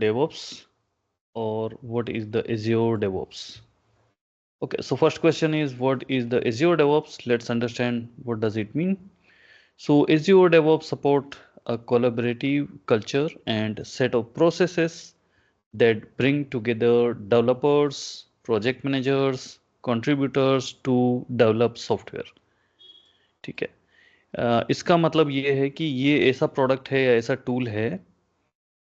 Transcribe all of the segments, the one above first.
DevOps or what is the Azure DevOps? Okay, so first question is what is the Azure DevOps? Let's understand what does it mean. So Azure DevOps support a collaborative culture and set of processes that bring together developers, project managers, contributors to develop software. ठीक है, इसका मतलब ये है कि ये ऐसा product है या ऐसा टूल है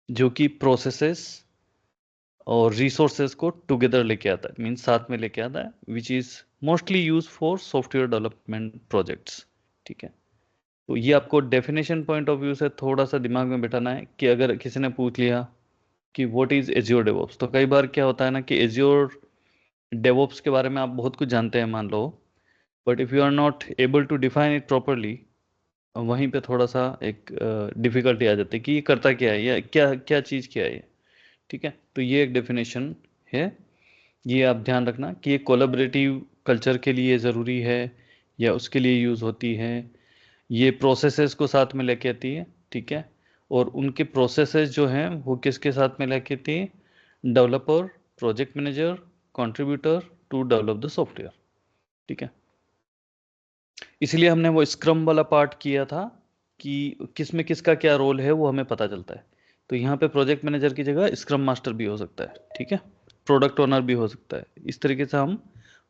जो कि प्रोसेसेस और रिसोर्सेज को टुगेदर लेके आता है, मीन्स साथ में लेके आता है, which is mostly use for software development projects. ठीक है, तो ये आपको डेफिनेशन पॉइंट ऑफ व्यू से थोड़ा सा दिमाग में बैठाना है कि अगर किसी ने पूछ लिया कि व्हाट इज एज्योर डेवॉप्स, तो कई बार क्या होता है ना कि एज्योर डेवॉप्स के बारे में आप बहुत कुछ जानते हैं मान लो, but if you are not able to define it properly, वहीं पे थोड़ा सा एक डिफिकल्टी आ जाती है कि ये करता क्या है या क्या क्या चीज़ क्या है ये। ठीक है, तो ये एक डेफिनेशन है, ये आप ध्यान रखना कि ये कोलैबोरेटिव कल्चर के लिए ज़रूरी है या उसके लिए यूज़ होती है। ये प्रोसेसेस को साथ में लेके आती है। ठीक है, और उनके प्रोसेसेस जो हैं वो किसके साथ में लेके आती है? Developer, project manager, contributor to develop the software. ठीक है, इसलिए हमने वो स्क्रम वाला पार्ट किया था कि किस में किसका क्या रोल है वो हमें पता चलता है। तो यहाँ पे प्रोजेक्ट मैनेजर की जगह स्क्रम मास्टर भी हो सकता है। ठीक है, प्रोडक्ट ओनर भी हो सकता है। इस तरीके से हम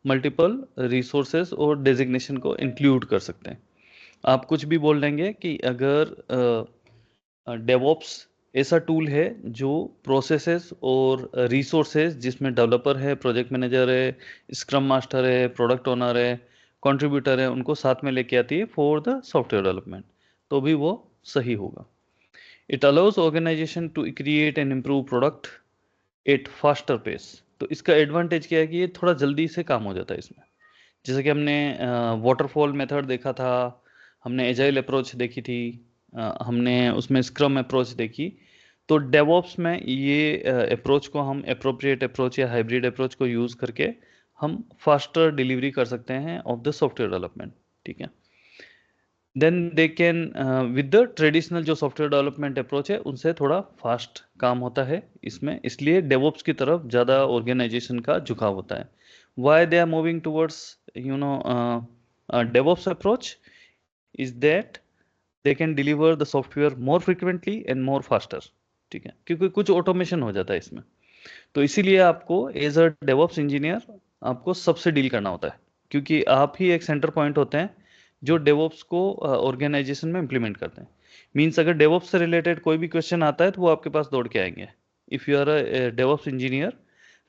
मल्टीपल रिसोर्सेज और डेजिग्नेशन को इंक्लूड कर सकते हैं। आप कुछ भी बोल देंगे कि अगर डेवॉप्स ऐसा टूल है जो प्रोसेसेस और रिसोर्सेज जिसमें डेवलपर है, प्रोजेक्ट मैनेजर है, स्क्रम मास्टर है, प्रोडक्ट ओनर है, कंट्रीब्यूटर है, उनको साथ में लेके आती है फॉर द सॉफ्टवेयर डेवलपमेंट, तो भी वो सही होगा। It allows organisation to create and improve product at faster pace. तो इसका एडवांटेज क्या है कि ये थोड़ा जल्दी से काम हो जाता है इसमें। जैसे कि हमने वाटरफॉल मेथड देखा था, हमने एजाइल अप्रोच देखी थी, हमने उसमें स्क्रम अप्रोच देखी। तो डेवॉप्स में ये अप्रोच को हम अप्रोप्रिएट अप्रोच या हाइब्रिड अप्रोच को यूज़ करके हम फास्टर डिलीवरी कर सकते हैं ऑफ द सॉफ्टवेयर डेवलपमेंट। ठीक है, then they can with the traditional जो सॉफ्टवेयर डेवलपमेंट अप्रोच है उनसे थोड़ा फास्ट काम होता है इसमें, इसलिए डेवॉप्स की तरफ ज़्यादा ऑर्गेनाइजेशन का झुकाव होता है। Why they are moving towards DevOps approach is that they can deliver the software more frequently and more faster। ठीक है, क्योंकि कुछ ऑटोमेशन हो जाता है इसमें। तो इसीलिए आपको एज अ डेवॉप्स इंजीनियर आपको सबसे डील करना होता है, क्योंकि आप ही एक सेंटर पॉइंट होते हैं जो डेवॉप्स को ऑर्गेनाइजेशन में इम्प्लीमेंट करते हैं। मीन्स अगर डेवॉप्स से रिलेटेड कोई भी क्वेश्चन आता है तो वो आपके पास दौड़ के आएंगे। If you are a DevOps engineer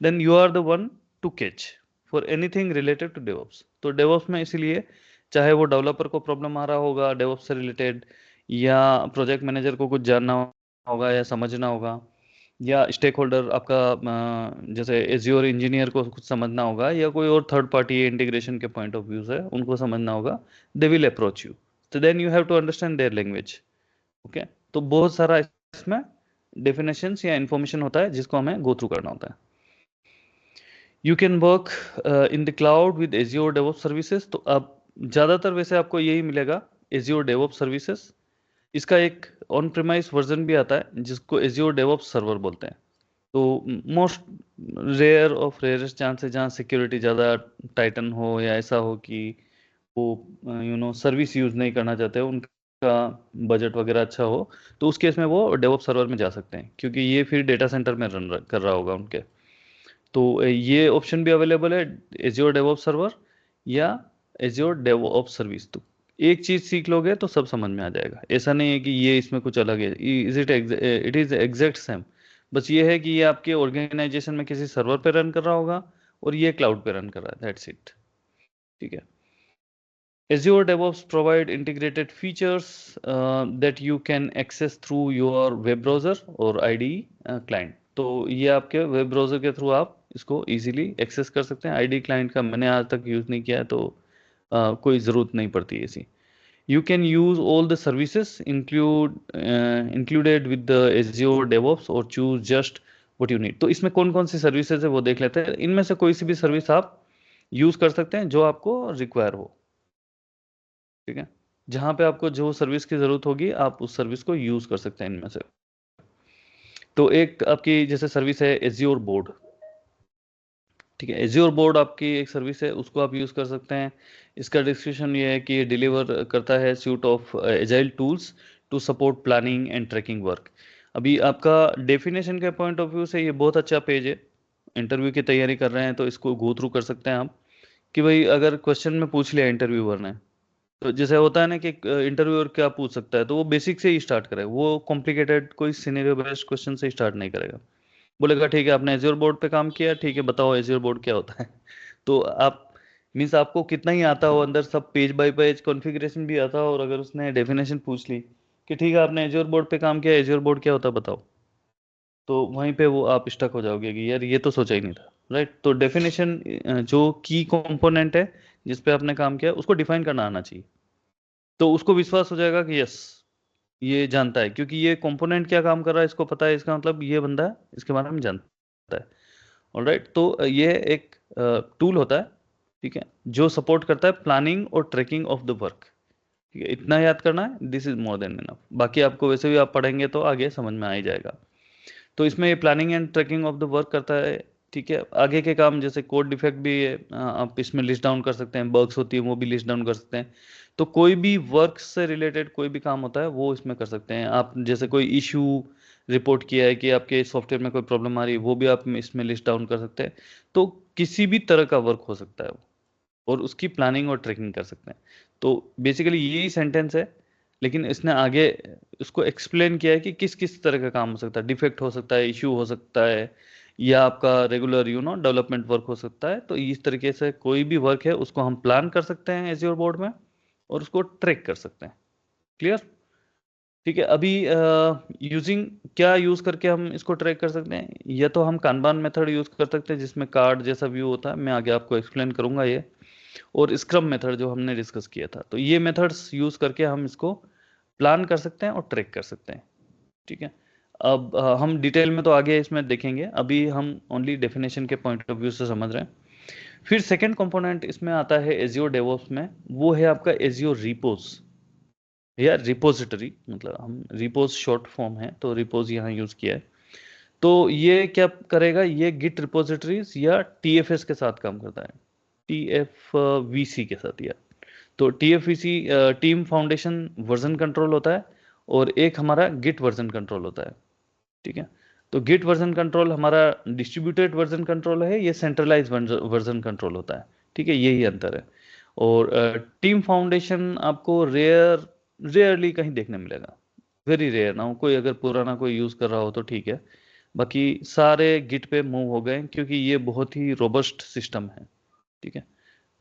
then you are the one to catch for anything related to DevOps. तो डेवॉप्स में इसीलिए चाहे वो डेवलपर को प्रॉब्लम आ रहा होगा डेवॉप्स से रिलेटेड, या प्रोजेक्ट मैनेजर को कुछ जानना होगा या समझना होगा, या स्टेक होल्डर आपका जैसे एज्योर इंजीनियर को कुछ समझना होगा, या कोई और थर्ड पार्टी इंटीग्रेशन के पॉइंट ऑफ व्यू से उनको समझना होगा, दे विल अप्रोच यू। तो then you have to understand their language. Okay, तो बहुत सारा इसमें डेफिनेशंस या इंफॉर्मेशन होता है जिसको हमें गो थ्रू करना होता है। You can work in the cloud with azure DevOps services. तो अब ज़्यादातर वैसे आपको यही मिलेगा, एज्योर डेवॉप्स सर्विसेज। इसका एक ऑन प्रीमाइस वर्जन भी आता है जिसको एज्योर डेवॉप्स सर्वर बोलते हैं। तो most rare of rarest chance है जहाँ सिक्योरिटी ज़्यादा टाइटन हो या ऐसा हो कि वो सर्विस यूज़ नहीं करना चाहते, उनका बजट वगैरह अच्छा हो, तो उस केस में वो डेवॉप्स सर्वर में जा सकते हैं, क्योंकि ये फिर डेटा सेंटर में रन कर रहा होगा उनके। तो ये ऑप्शन भी अवेलेबल है, एज्योर डेवऑप्स सर्वर या एज्योर डेवऑप्स सर्विस। तो एक चीज सीख लोगे तो सब समझ में आ जाएगा। ऐसा नहीं है कि ये इसमें कुछ अलग है, इट इज एग्जैक्ट सेम। बस ये है कि ये आपके ऑर्गेनाइजेशन में किसी सर्वर पे रन कर रहा होगा और ये क्लाउड पे रन कर रहा है, दैट्स इट। ठीक है, Azure DevOps provide integrated features that you can access through your web browser or IDE client। तो ये आपके वेब ब्राउज़र के थ्रू आप इसको इजीली एक्सेस कर सकते हैं। IDE क्लाइंट का मैंने आज तक यूज़ नहीं किया है, तो कोई ज़रूरत नहीं पड़ती ऐसी। You can use all the services included with the Azure DevOps or choose just what you need। तो इसमें कौन कौन सी सर्विसेज है वो देख लेते हैं। इनमें से कोई सी भी सर्विस आप यूज़ कर सकते हैं जो आपको रिक्वायर हो। ठीक है, जहां पे आपको जो सर्विस की जरूरत होगी आप उस सर्विस को यूज कर सकते हैं इनमें से। तो एक आपकी जैसे सर्विस है एज्योर बोर्ड, ठीक है। एज्योर बोर्ड आपकी एक सर्विस है, उसको आप यूज़ कर सकते हैं। इसका डिस्क्रिप्शन ये है कि ये डिलीवर करता है suite of agile tools to support planning and tracking work. अभी आपका डेफिनेशन के पॉइंट ऑफ व्यू से ये बहुत अच्छा पेज है। इंटरव्यू की तैयारी कर रहे हैं तो इसको गो थ्रू कर सकते हैं आप, कि भाई अगर क्वेश्चन में पूछ लिया इंटरव्यूअर ने, तो जैसे होता है ना कि इंटरव्यूअर क्या पूछ सकता है, तो वो बेसिक से ही स्टार्ट करे, वो कॉम्प्लिकेटेड कोई सिनेरियो बेस्ड क्वेश्चन से स्टार्ट नहीं करेगा। बोलेगा ठीक है आपने एज्योर बोर्ड पे काम किया, ठीक है बताओ एज्योर बोर्ड क्या होता है। तो आप मीन्स आपको कितना ही आता हो अंदर सब पेज बाय पेज कॉन्फ़िगरेशन भी आता हो, और अगर उसने डेफिनेशन पूछ ली कि ठीक है आपने एज्योर बोर्ड पे काम किया, एज्योर बोर्ड क्या होता है बताओ, तो वहीं पे वो आप स्टक हो जाओगे कि यार ये तो सोचा ही नहीं था, राइट। तो डेफिनेशन जो की कंपोनेंट है जिस पे आपने काम किया उसको डिफाइन करना आना चाहिए, तो उसको विश्वास हो जाएगा कि यस ये जानता है, क्योंकि ये कंपोनेंट क्या काम कर रहा है इसको पता है, इसका मतलब ये बंदा इसके बारे में जानता है। ऑलराइट, तो ये एक टूल होता है, ठीक है, जो सपोर्ट करता है प्लानिंग और ट्रैकिंग ऑफ द वर्क। ठीक है, इतना याद करना है, this is more than enough. बाकी आपको वैसे भी आप पढ़ेंगे तो आगे समझ में आ ही जाएगा। तो इसमें ये planning and tracking of the work करता है, ठीक है। आगे के काम जैसे कोड डिफेक्ट भी है, आप इसमें लिस्ट डाउन कर सकते हैं, बग्स होती है वो भी लिस्ट डाउन कर सकते हैं। तो कोई भी वर्क से रिलेटेड कोई भी काम होता है वो इसमें कर सकते हैं आप। जैसे कोई इशू रिपोर्ट किया है कि आपके सॉफ्टवेयर में कोई प्रॉब्लम आ रही है, वो भी आप इसमें लिस्ट डाउन कर सकते हैं। तो किसी भी तरह का वर्क हो सकता है वो, और उसकी प्लानिंग और ट्रैकिंग कर सकते हैं। तो बेसिकली यही सेंटेंस है, लेकिन इसने आगे उसको एक्सप्लेन किया है कि किस किस तरह का काम हो सकता है, डिफेक्ट हो सकता है, इशू हो सकता है, या आपका रेगुलर डेवलपमेंट वर्क हो सकता है। तो इस तरीके से कोई भी वर्क है उसको हम प्लान कर सकते हैं एज्योर बोर्ड में, और उसको ट्रैक कर सकते हैं। क्लियर? ठीक है। अभी यूजिंग क्या यूज करके हम इसको ट्रैक कर सकते हैं, या तो हम कानबान मेथड यूज कर सकते हैं जिसमें कार्ड जैसा व्यू होता है, मैं आगे आपको एक्सप्लेन करूंगा ये, और स्क्रम मेथड जो हमने डिस्कस किया था। तो ये मेथड्स यूज करके हम इसको प्लान कर सकते हैं और ट्रैक कर सकते हैं, ठीक है। अब हम डिटेल में तो आगे इसमें देखेंगे, अभी हम ओनली डेफिनेशन के पॉइंट ऑफ व्यू से समझ रहे हैं। फिर सेकंड कंपोनेंट इसमें आता है एजियो डेवॉप्स में, वो है आपका एजियो रिपोज या रिपोजिटरी, मतलब हम रिपोज शॉर्ट फॉर्म है तो रिपोज यहाँ यूज किया है। तो ये क्या करेगा, ये गिट रिपोजिटरीज या टीएफएस के साथ काम करता है, टीएफवीसी के साथ। या तो टीएफवीसी टीम फाउंडेशन वर्जन कंट्रोल होता है, और एक हमारा गिट वर्जन कंट्रोल होता है, ठीक है। तो गिट वर्जन कंट्रोल हमारा डिस्ट्रीब्यूटेड वर्जन कंट्रोल है, ये सेंट्रलाइज वर्जन कंट्रोल होता है, ठीक है, यही अंतर है। और टीम फाउंडेशन आपको रेयरली कहीं देखने मिलेगा, वेरी रेयर ना हो, कोई अगर पुराना कोई यूज कर रहा हो तो ठीक है, बाकी सारे गिट पे मूव हो गए क्योंकि ये बहुत ही रोबस्ट सिस्टम है, ठीक है।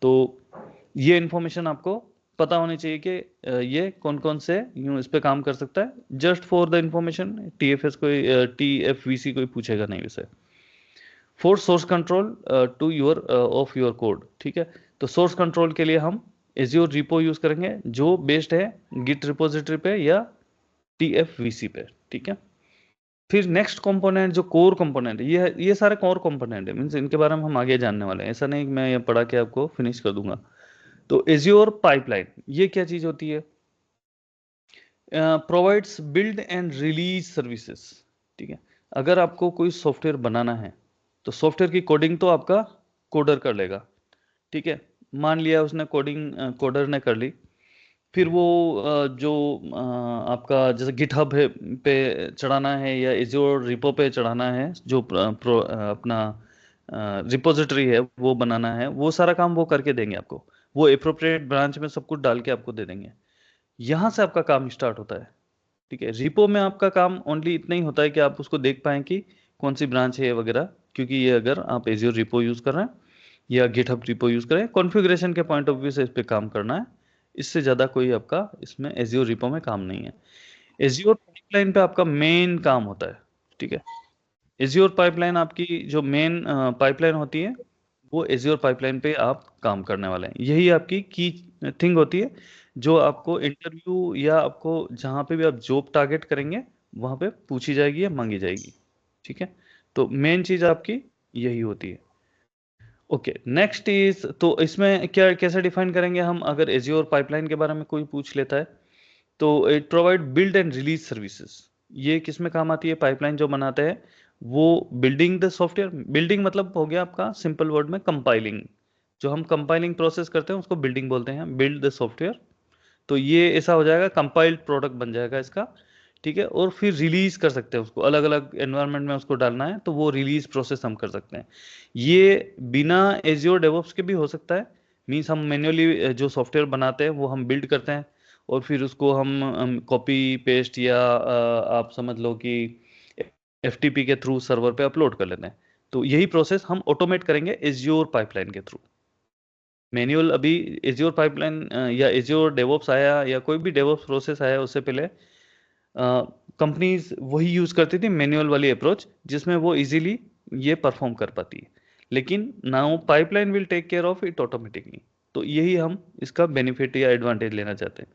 तो ये इंफॉर्मेशन आपको पता होनी चाहिए कि ये कौन कौन से यूं इस पे काम कर सकता है। Just for the information, TFS कोई टीएफवीसी कोई पूछेगा नहीं वैसे। For source control to your of your code, ठीक है। तो सोर्स कंट्रोल के लिए हम एज्योर रिपो यूज करेंगे जो बेस्ड है गिट रिपोजिटरी पे या टीएफवीसी पे, ठीक है। फिर नेक्स्ट कंपोनेंट जो कोर कंपोनेंट है, ये सारे कोर कंपोनेंट है, मीन्स इनके बारे में हम आगे जानने वाले हैं, ऐसा नहीं कि मैं ये पढ़ा के आपको फिनिश कर दूंगा। तो एज्योर पाइपलाइन ये क्या चीज होती है, provides build and release services, ठीक है। अगर आपको कोई सॉफ्टवेयर बनाना है तो सॉफ्टवेयर की कोडिंग तो आपका कोडर कर लेगा, ठीक है। मान लिया उसने कोडिंग कोडर ने कर ली, फिर वो जो आपका जैसे गिटहब है पे चढ़ाना है या एज्योर रिपो पे चढ़ाना है, जो अपना रिपोजिटरी है वो बनाना है, वो सारा काम वो करके देंगे आपको, वो एप्रोप्रिएट ब्रांच में सब कुछ डाल के आपको दे देंगे। यहाँ से आपका काम स्टार्ट होता है, ठीक है। रिपो में आपका काम ओनली इतना ही होता है कि आप उसको देख पाएं कि कौन सी ब्रांच है वगैरह, क्योंकि ये अगर आप एज्योर रिपो यूज कर रहे हैं या गिटहब रिपो यूज करें, कॉन्फ़िगरेशन के पॉइंट ऑफ व्यू से इस पे काम करना है, इससे ज्यादा कोई आपका इसमें एज्योर रिपो में काम नहीं है। एज्योर पाइपलाइन पे आपका मेन काम होता है, ठीक है। एज्योर पाइपलाइन आपकी जो मेन पाइपलाइन होती है, वो एज्योर पाइपलाइन पे आप काम करने वाले हैं, यही आपकी की थिंग होती है, जो आपको इंटरव्यू या आपको जहाँ पे भी आप जॉब टारगेट करेंगे वहां पे पूछी जाएगी या मांगी जाएगी, ठीक है। तो मेन चीज आपकी यही होती है। ओके, नेक्स्ट इज, तो इसमें क्या कैसे डिफाइन करेंगे हम, अगर एज्योर पाइपलाइन के बारे में कोई पूछ लेता है, तो it provide build and release services, ये किस में काम आती है? पाइपलाइन जो बनाते हैं वो बिल्डिंग द सॉफ्टवेयर, बिल्डिंग मतलब हो गया आपका सिंपल वर्ड में कंपाइलिंग, जो हम कंपाइलिंग प्रोसेस करते हैं उसको बिल्डिंग बोलते हैं, बिल्ड द सॉफ्टवेयर। तो ये ऐसा हो जाएगा, कंपाइल्ड प्रोडक्ट बन जाएगा इसका, ठीक है। और फिर रिलीज कर सकते हैं उसको, अलग अलग एनवायरनमेंट में उसको डालना है तो वो रिलीज प्रोसेस हम कर सकते हैं। ये बिना एज्योर डेवऑप्स के भी हो सकता है। मीन्स हम मैन्युअली जो सॉफ्टवेयर बनाते हैं वो हम बिल्ड करते हैं और फिर उसको हम कॉपी पेस्ट या आप समझ लो कि एफटीपी के थ्रू सर्वर पे अपलोड कर लेते हैं। तो यही प्रोसेस हम ऑटोमेट करेंगे एज्योर पाइपलाइन के थ्रू। मैनुअल अभी एज्योर पाइपलाइन या एज्योर डेवऑप्स आया या कोई भी डेवऑप्स प्रोसेस आया उससे पहले कंपनीज वही यूज करती थी, मैनुअल वाली अप्रोच, जिसमें वो इजीली ये परफॉर्म कर पाती है। लेकिन now pipeline will take care of it automatically. तो यही हम इसका बेनिफिट या एडवांटेज लेना चाहते हैं।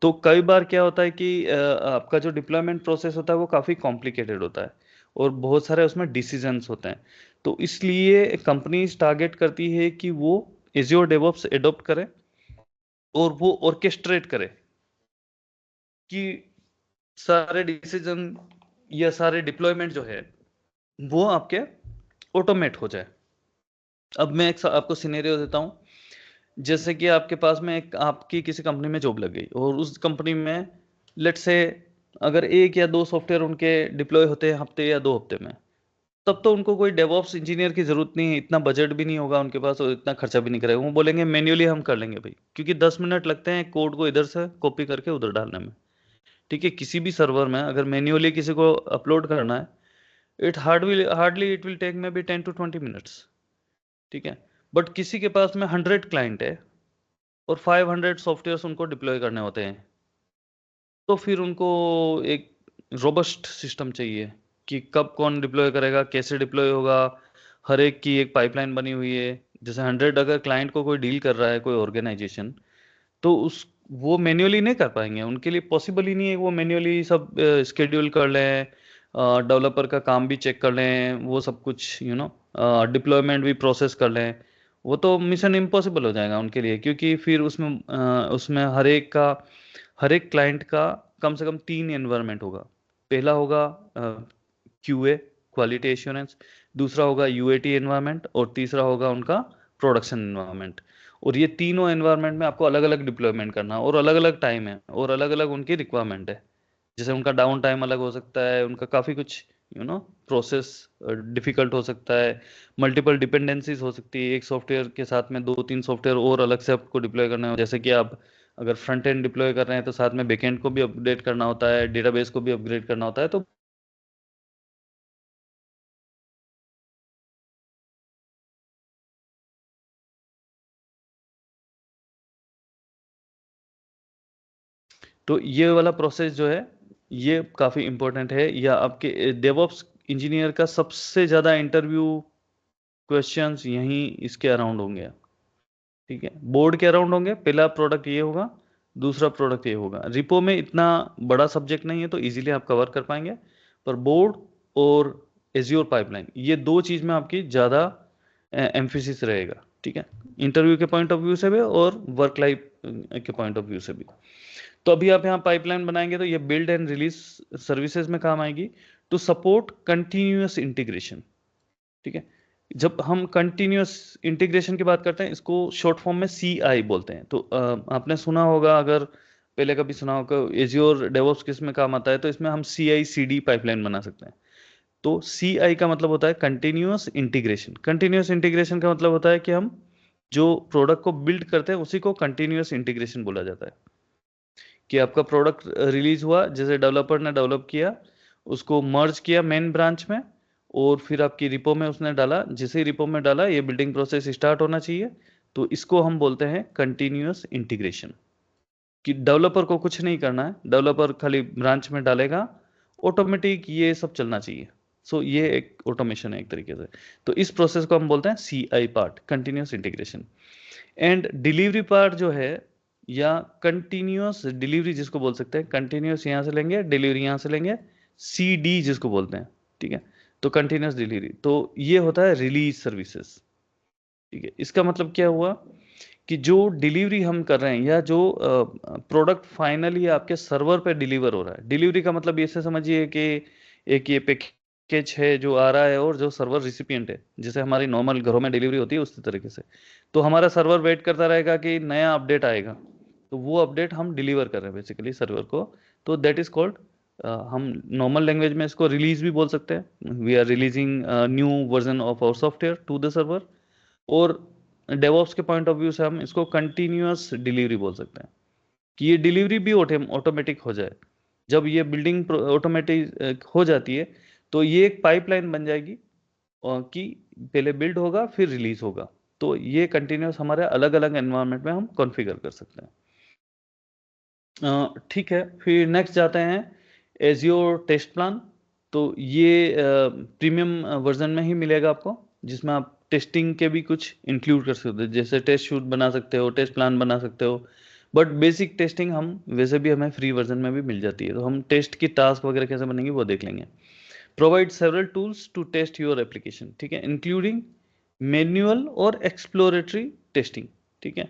तो कई बार क्या होता है कि आपका जो डिप्लॉयमेंट प्रोसेस होता है वो काफ़ी कॉम्प्लिकेटेड होता है और बहुत सारे उसमें डिसीजंस होते हैं। तो इसलिए कंपनीज टारगेट करती है कि वो एज्योर डेवऑप्स एडॉप्ट करें और वो ऑर्केस्ट्रेट करे कि सारे डिसीजन या सारे डिप्लॉयमेंट जो है वो आपके ऑटोमेट हो जाए। अब मैं एक आपको सिनेरियो देता हूँ। जैसे कि आपके पास में एक आपकी किसी कंपनी में जॉब लग गई और उस कंपनी में लेट से अगर एक या दो सॉफ्टवेयर उनके डिप्लॉय होते हैं हफ्ते या 2 हफ्ते में, तब तो उनको कोई डेवऑप्स इंजीनियर की जरूरत नहीं है, इतना बजट भी नहीं होगा उनके पास और इतना खर्चा भी नहीं करेगा। वो बोलेंगे मैन्युअली हम कर लेंगे भाई, क्योंकि 10 मिनट लगते हैं कोड को इधर से कॉपी करके उधर डालने में। ठीक है, किसी भी सर्वर में अगर मैन्युअली किसी को अपलोड करना है, it hardly it will take maybe 10 to 20 minutes. ठीक है, बट किसी के पास में 100 क्लाइंट है और 500 सॉफ्टवेयर उनको डिप्लॉय करने होते हैं, तो फिर उनको एक रोबस्ट सिस्टम चाहिए कि कब कौन डिप्लॉय करेगा, कैसे डिप्लॉय होगा। हर एक की एक पाइपलाइन बनी हुई है। जैसे 100 अगर क्लाइंट को कोई डील कर रहा है कोई ऑर्गेनाइजेशन, तो उस वो मैन्युअली नहीं कर पाएंगे, उनके लिए पॉसिबल ही नहीं है वो मैन्युअली सब स्केड्यूल कर लें, डेवलपर का काम भी चेक कर लें, वो सब कुछ डिप्लॉयमेंट भी प्रोसेस कर लें। वो तो मिशन इम्पॉसिबल हो जाएगा उनके लिए, क्योंकि फिर उसमें उसमें हर एक क्लाइंट का कम से कम 3 एनवायरनमेंट होगा। पहला होगा क्यूए, क्वालिटी एश्योरेंस, दूसरा होगा यूएटी एनवायरनमेंट और तीसरा होगा उनका प्रोडक्शन एनवायरनमेंट। और ये तीनों एनवायरनमेंट में आपको अलग अलग डिप्लॉयमेंट करना है और अलग अलग टाइम है और अलग अलग उनकी रिक्वायरमेंट है। जैसे उनका डाउन टाइम अलग हो सकता है, उनका काफ़ी कुछ प्रोसेस डिफिकल्ट हो सकता है, मल्टीपल डिपेंडेंसीज हो सकती है, एक सॉफ्टवेयर के साथ में 2-3 सॉफ्टवेयर और अलग से आपको डिप्लॉय करना है। जैसे कि आप अगर फ्रंट एंड डिप्लॉय कर रहे हैं तो साथ में बैकएंड को भी अपडेट करना होता है, डेटाबेस को भी अपग्रेड करना होता है। तो ये वाला प्रोसेस जो है ये काफ़ी इंपॉर्टेंट है, या आपके डेवऑप्स इंजीनियर का सबसे ज़्यादा इंटरव्यू क्वेश्चंस यहीं इसके अराउंड होंगे। ठीक है, बोर्ड के अराउंड होंगे। पहला प्रोडक्ट ये होगा, दूसरा प्रोडक्ट ये होगा। रिपो में इतना बड़ा सब्जेक्ट नहीं है तो इजीली आप कवर कर पाएंगे, पर बोर्ड और एज्योर पाइपलाइन ये दो चीज़ में आपकी ज़्यादा एम्फेसिस रहेगा। ठीक है, इंटरव्यू के पॉइंट ऑफ व्यू से भी और वर्क लाइफ के पॉइंट ऑफ व्यू से भी। तो अभी आप यहाँ पाइपलाइन बनाएंगे तो ये बिल्ड एंड रिलीज सर्विसेज में काम आएगी टू सपोर्ट कंटिन्यूअस इंटीग्रेशन। ठीक है, जब हम कंटिन्यूअस इंटीग्रेशन की बात करते हैं इसको शॉर्ट फॉर्म में सी आई बोलते हैं। तो आपने सुना होगा, अगर पहले कभी सुना होगा एज्योर डेवऑप्स किस में काम आता है, तो इसमें हम सी आई सी डी पाइपलाइन बना सकते हैं। तो सी आई का मतलब होता है कंटिन्यूअस इंटीग्रेशन। कंटिन्यूअस इंटीग्रेशन का मतलब होता है कि हम जो प्रोडक्ट को बिल्ड करते हैं उसी को कंटिन्यूअस इंटीग्रेशन बोला जाता है। कि आपका प्रोडक्ट रिलीज हुआ, जैसे डेवलपर ने डेवलप किया, उसको मर्ज किया मेन ब्रांच में और फिर आपकी रिपो में उसने डाला, जैसे ही रिपो में डाला ये बिल्डिंग प्रोसेस स्टार्ट होना चाहिए। तो इसको हम बोलते हैं कंटिन्यूअस इंटीग्रेशन। कि डेवलपर को कुछ नहीं करना है, डेवलपर खाली ब्रांच में डालेगा, ऑटोमेटिक ये सब चलना चाहिए। ये एक ऑटोमेशन है एक तरीके से। तो इस प्रोसेस को हम बोलते हैं C I part, continuous integration. And delivery part जो है, या कंटिन्यूअस डिलीवरी जिसको बोल सकते हैं, कंटिन्यूअस यहाँ से लेंगे, डिलीवरी यहाँ से लेंगे, सी डी जिसको बोलते हैं। ठीक है, तो कंटिन्यूअस डिलीवरी, तो ये होता है रिलीज सर्विसेज। ठीक है, इसका मतलब क्या हुआ कि जो डिलीवरी हम कर रहे हैं या जो प्रोडक्ट फाइनली आपके सर्वर पे डिलीवर हो रहा है, डिलीवरी का मतलब ये से समझिए कि एक ये पैकेज है जो आ रहा है और जो सर्वर रिसिपिएंट है, जैसे हमारी नॉर्मल घरों में डिलीवरी होती है उसी तरीके से, तो हमारा सर्वर वेट करता रहेगा कि नया अपडेट आएगा, तो वो अपडेट हम डिलीवर कर रहे हैं बेसिकली सर्वर को, तो दैट इज कॉल्ड, हम नॉर्मल लैंग्वेज में इसको रिलीज भी बोल सकते हैं, we are releasing new version of our software to the server. और डेवऑप्स के पॉइंट ऑफ व्यू से हम इसको कंटिन्यूअस डिलीवरी बोल सकते हैं, कि ये डिलीवरी भी ऑटोमेटिक हो जाए। जब ये बिल्डिंग ऑटोमेटिक हो जाती है तो ये एक पाइपलाइन बन जाएगी कि पहले बिल्ड होगा फिर रिलीज होगा, तो ये कंटिन्यूअस हमारे अलग अलग एनवायरनमेंट में हम कॉन्फ़िगर कर सकते हैं। ठीक है, फिर नेक्स्ट जाते हैं एजियोर टेस्ट प्लान। तो ये प्रीमियम वर्जन में ही मिलेगा आपको, जिसमें आप टेस्टिंग के भी कुछ इंक्लूड कर सकते हो, जैसे टेस्ट शूट बना सकते हो, टेस्ट प्लान बना सकते हो, बट बेसिक टेस्टिंग हम वैसे भी हमें फ्री वर्जन में भी मिल जाती है, तो हम टेस्ट की टास्क वगैरह कैसे बनेंगी वो देख लेंगे। Provide several tools to test your application, ठीक है, इंक्लूडिंग मैनुअल और एक्सप्लोरेटरी टेस्टिंग, ठीक है।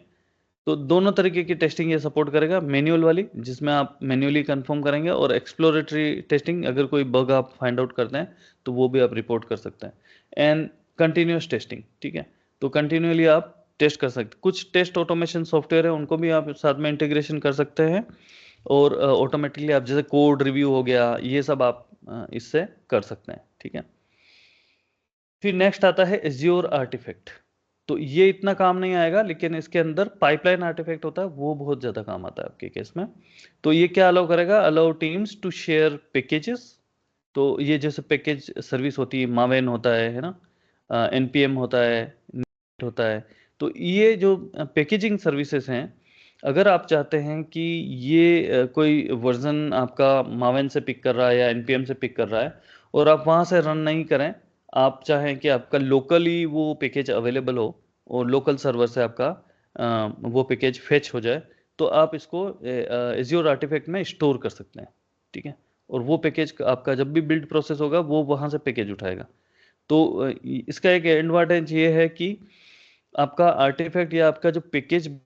तो दोनों तरीके की टेस्टिंग ये सपोर्ट करेगा, मैनुअल वाली जिसमें आप मैन्युअली कंफर्म करेंगे, और एक्सप्लोरेटरी टेस्टिंग अगर कोई बग आप फाइंड आउट करते हैं तो वो भी आप रिपोर्ट कर सकते हैं। एंड कंटिन्यूस टेस्टिंग, ठीक है, तो कंटिन्यूअली आप टेस्ट कर सकते हैं। कुछ टेस्ट ऑटोमेशन सॉफ्टवेयर है उनको भी आप साथ में इंटीग्रेशन कर सकते हैं, और ऑटोमेटिकली आप जैसे कोड रिव्यू हो गया ये सब आप इससे कर सकते हैं, ठीक है। फिर नेक्स्ट आता है एज्योर आर्टिफैक्ट। तो ये इतना काम नहीं आएगा, लेकिन इसके अंदर पाइपलाइन आर्टिफैक्ट होता है, वो बहुत ज़्यादा काम आता है आपके केस में। तो ये क्या अलाउ करेगा, allow teams to share packages. तो ये जैसे पैकेज सर्विस होती है, मावेन होता है ना, एनपीएम होता है, नेट होता है, तो ये जो पैकेजिंग सर्विसेज हैं, अगर आप चाहते हैं कि ये कोई वर्जन आपका मावेन से पिक कर रहा है या एनपीएम से पिक कर रहा है और आप वहाँ से रन नहीं करें, आप चाहें कि आपका लोकली वो पैकेज अवेलेबल हो और लोकल सर्वर से आपका वो पैकेज फेच हो जाए, तो आप इसको एज्योर आर्टिफैक्ट में स्टोर कर सकते हैं, ठीक है। और वो पैकेज आपका जब भी बिल्ड प्रोसेस होगा वो वहाँ से पैकेज उठाएगा। तो इसका एक एडवांटेज ये है कि आपका आर्टिफैक्ट या आपका जो पैकेज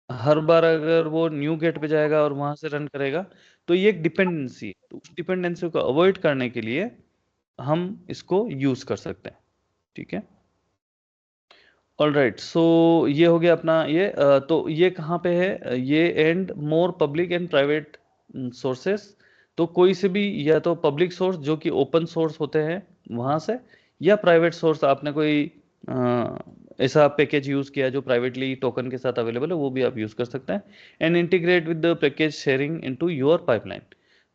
हर बार अगर वो न्यू गेट पे जाएगा और वहां से रन करेगा, तो ये एक डिपेंडेंसी है, तो उस डिपेंडेंसी को अवॉइड करने के लिए हम इसको यूज कर सकते हैं, ठीक है। ऑल राइट, सो ये हो गया अपना ये तो ये कहाँ पे है, ये and more public and private sources. तो कोई से भी, या तो पब्लिक सोर्स जो कि ओपन सोर्स होते हैं वहाँ से, या प्राइवेट सोर्स आपने कोई अ, ऐसा पैकेज यूज़ किया जो प्राइवेटली टोकन के साथ अवेलेबल है, वो भी आप यूज़ कर सकते हैं। And integrate with the package sharing into your pipeline.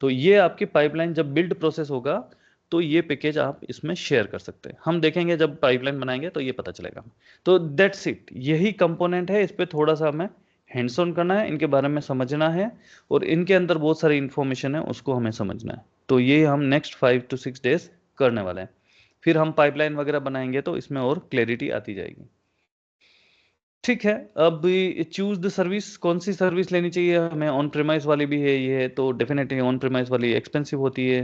तो ये आपकी पाइपलाइन जब बिल्ड प्रोसेस होगा तो ये पैकेज आप इसमें शेयर कर सकते हैं, हम देखेंगे जब पाइपलाइन बनाएंगे तो ये पता चलेगा। तो दैट्स इट, यही कंपोनेंट है, इस पे थोड़ा सा हमें हैंड्स ऑन करना है, इनके बारे में समझना है, और इनके अंदर बहुत सारी इंफॉर्मेशन है उसको हमें समझना है। तो ये हम नेक्स्ट 5 to 6 डेज करने वाले हैं, फिर हम पाइपलाइन वगैरह बनाएंगे तो इसमें और क्लैरिटी आती जाएगी। ठीक है, अब चूज द सर्विस, कौन सी सर्विस लेनी चाहिए हमें, ऑन प्रेमाइज वाली भी है ये, तो डेफिनेटली ऑन प्रेमाइज वाली एक्सपेंसिव होती है,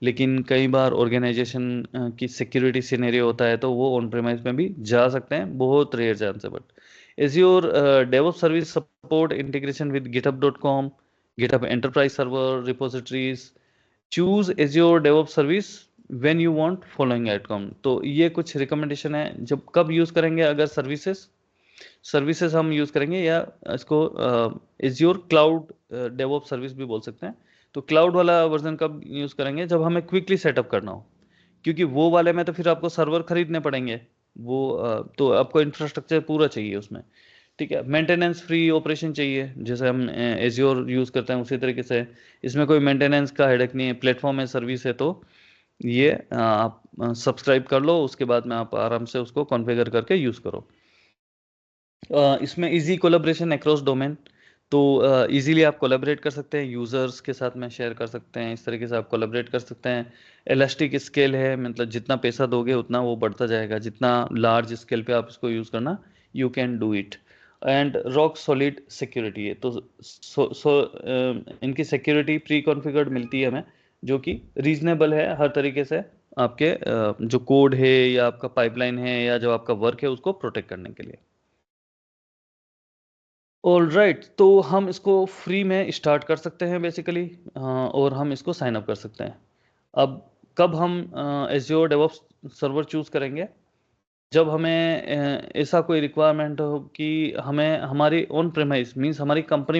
लेकिन कई बार ऑर्गेनाइजेशन की सिक्योरिटी सिनेरियो होता है तो वो ऑन प्रेमाइज में भी जा सकते हैं, बहुत रेयर चांस है। But azure DevOps service support integration with github.com, GitHub enterprise server repositories. Choose azure DevOps service when you want following outcome. तो ये कुछ रिकमेंडेशन है, जब कब यूज करेंगे, अगर सर्विसेज सर्विसेज हम यूज करेंगे, या इसको एज्योर क्लाउड डेवऑप्स सर्विस भी बोल सकते हैं। तो क्लाउड वाला वर्जन कब यूज करेंगे, जब हमें क्विकली सेटअप करना हो, क्योंकि वो वाले में तो फिर आपको सर्वर खरीदने पड़ेंगे, वो तो आपको इंफ्रास्ट्रक्चर पूरा चाहिए उसमें, ठीक है। मेंटेनेंस फ्री ऑपरेशन चाहिए, जैसे हम एज्योर यूज करते हैं उसी तरीके से, इसमें कोई मेंटेनेंस का हेडेक नहीं है, प्लेटफॉर्म है, सर्विस है, तो ये आप सब्सक्राइब कर लो, उसके बाद में आप आराम से उसको कॉन्फ़िगर करके यूज करो। इसमें इजी कोलेब्रेशन अक्रॉस डोमेन, तो इजीली आप कोलेबरेट कर सकते हैं, यूज़र्स के साथ में शेयर कर सकते हैं, इस तरीके से आप कोलेबरेट कर सकते हैं। इलास्टिक स्केल है, मतलब जितना पैसा दोगे उतना वो बढ़ता जाएगा, जितना लार्ज स्केल पे आप इसको यूज़ करना, you can do it. And rock solid security है। तो इनकी सिक्योरिटी प्री कॉन्फ़िगर्ड मिलती है हमें, जो कि रीजनेबल है हर तरीके से, आपके जो कोड है या आपका पाइपलाइन है या जो आपका वर्क है उसको प्रोटेक्ट करने के लिए। ऑल राइट, तो हम इसको फ्री में स्टार्ट कर सकते हैं बेसिकली, और हम इसको साइन अप कर सकते हैं। अब कब हम एज़्योर डेवऑप्स सर्वर चूज़ करेंगे? जब हमें ऐसा कोई रिक्वायरमेंट हो कि हमें हमारी ऑन प्रेमाइस मीन्स हमारी कंपनी में